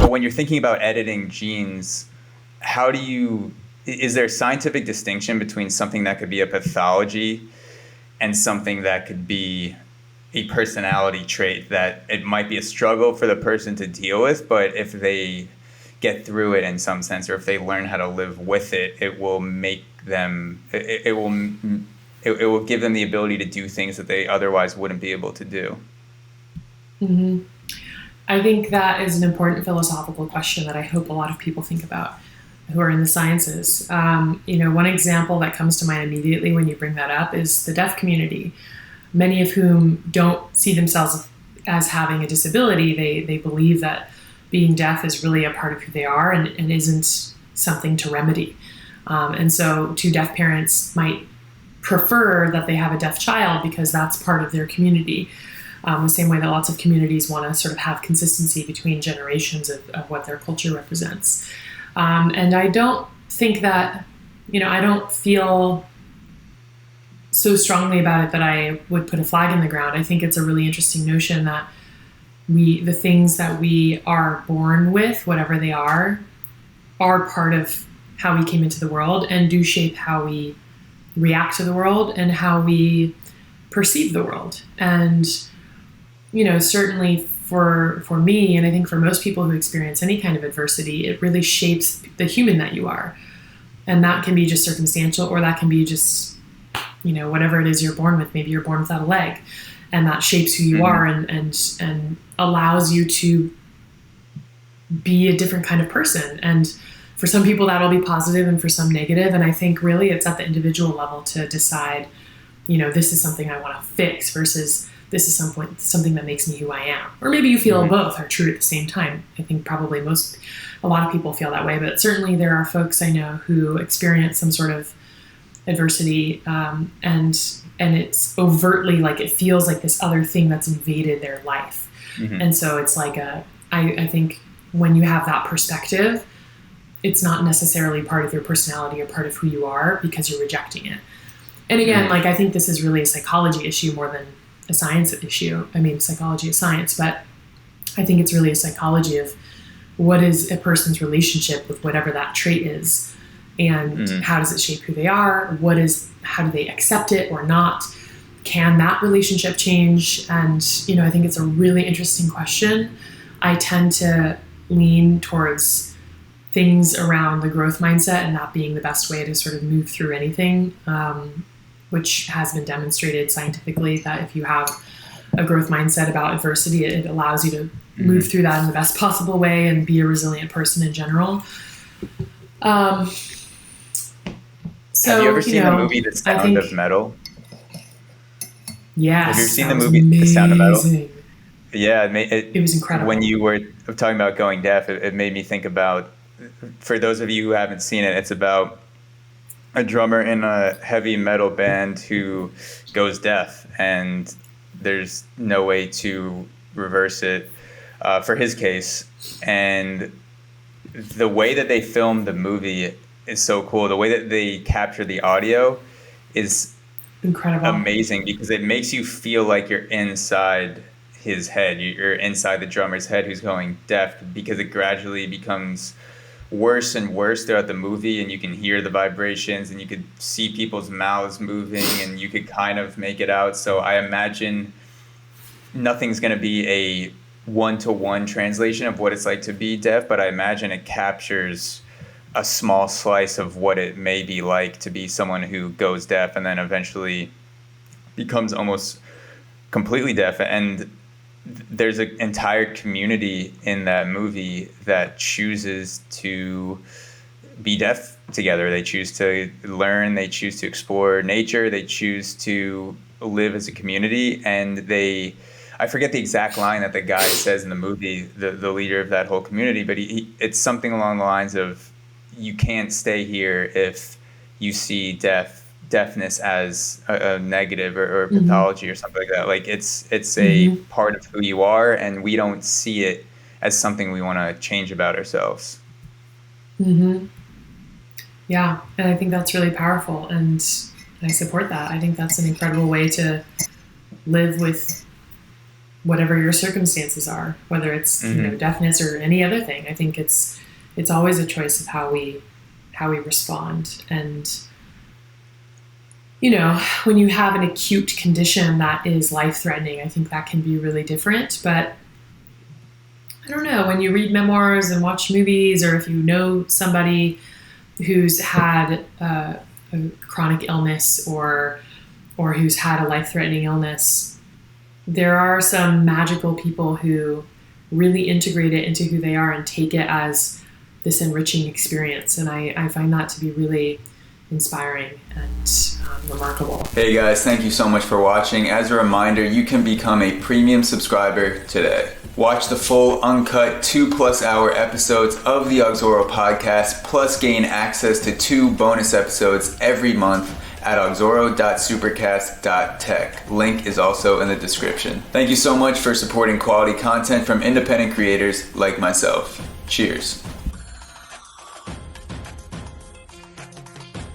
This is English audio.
but when you're thinking about editing genes, is there a scientific distinction between something that could be a pathology and something that could be a personality trait that it might be a struggle for the person to deal with, but if they get through it in some sense, or if they learn how to live with it, it will make them, it will give them the ability to do things that they otherwise wouldn't be able to do? Mm-hmm. I think that is an important philosophical question that I hope a lot of people think about who are in the sciences. One example that comes to mind immediately when you bring that up is the deaf community, many of whom don't see themselves as having a disability. They believe that being deaf is really a part of who they are and isn't something to remedy. And so two deaf parents might prefer that they have a deaf child because that's part of their community. The same way that lots of communities want to sort of have consistency between generations of what their culture represents. And I don't think that, I don't feel so strongly about it that I would put a flag in the ground. I think it's a really interesting notion that the things that we are born with, whatever they are part of how we came into the world and do shape how we react to the world and how we perceive the world. And, certainly for me, and I think for most people who experience any kind of adversity, it really shapes the human that you are. And that can be just circumstantial, or that can be just, whatever it is you're born with. Maybe you're born without a leg, and that shapes who you are and allows you to be a different kind of person. And for some people that'll be positive and for some negative. And I think really it's at the individual level to decide, this is something I want to fix versus this is something that makes me who I am. Or maybe you feel both are true at the same time. I think probably a lot of people feel that way, but certainly there are folks I know who experience some sort of adversity, and it's overtly like it feels like this other thing that's invaded their life. And so it's like I think when you have that perspective, it's not necessarily part of your personality or part of who you are because you're rejecting it. And again, I think this is really a psychology issue more than a science issue. I mean, psychology is science, but I think it's really a psychology of what is a person's relationship with whatever that trait is, and how does it shape who they are? How do they accept it or not? Can that relationship change? And, I think it's a really interesting question. I tend to lean towards things around the growth mindset and that being the best way to sort of move through anything, which has been demonstrated scientifically that if you have a growth mindset about adversity, it allows you to move through that in the best possible way and be a resilient person in general. So, have you ever seen the movie The Sound of Metal? Yes. Have you ever seen the movie The Sound of Metal? Yeah, it was incredible. When you were talking about going deaf, it made me think about, for those of you who haven't seen it, it's about a drummer in a heavy metal band who goes deaf, and there's no way to reverse it for his case. And the way that they filmed the movie is so cool. The way that they capture the audio is incredible, amazing, because it makes you feel like you're inside his head. You're inside the drummer's head who's going deaf, because it gradually becomes worse and worse throughout the movie, and you can hear the vibrations and you could see people's mouths moving and you could kind of make it out. So I imagine nothing's going to be a one-to-one translation of what it's like to be deaf, but I imagine it captures a small slice of what it may be like to be someone who goes deaf and then eventually becomes almost completely deaf. And there's an entire community in that movie that chooses to be deaf together. They choose to learn, they choose to explore nature, they choose to live as a community. And I forget the exact line that the guy says in the movie, the leader of that whole community, but it's something along the lines of, you can't stay here if you see deafness as a negative or a pathology or something like that. Like it's a part of who you are, and we don't see it as something we want to change about ourselves. Yeah, and I think that's really powerful, and I support that. I think that's an incredible way to live with whatever your circumstances are, whether it's deafness or any other thing. I think it's always a choice of how we respond. And when you have an acute condition that is life-threatening, I think that can be really different. But I don't know, when you read memoirs and watch movies, or if you know somebody who's had a chronic illness or who's had a life-threatening illness, there are some magical people who really integrate it into who they are and take it as this enriching experience. And I find that to be really inspiring and remarkable. Hey guys, thank you so much for watching. As a reminder, you can become a premium subscriber today. Watch the full uncut 2+ hour episodes of the AUXORO podcast, plus gain access to 2 bonus episodes every month at auxoro.supercast.tech. Link is also in the description. Thank you so much for supporting quality content from independent creators like myself. Cheers.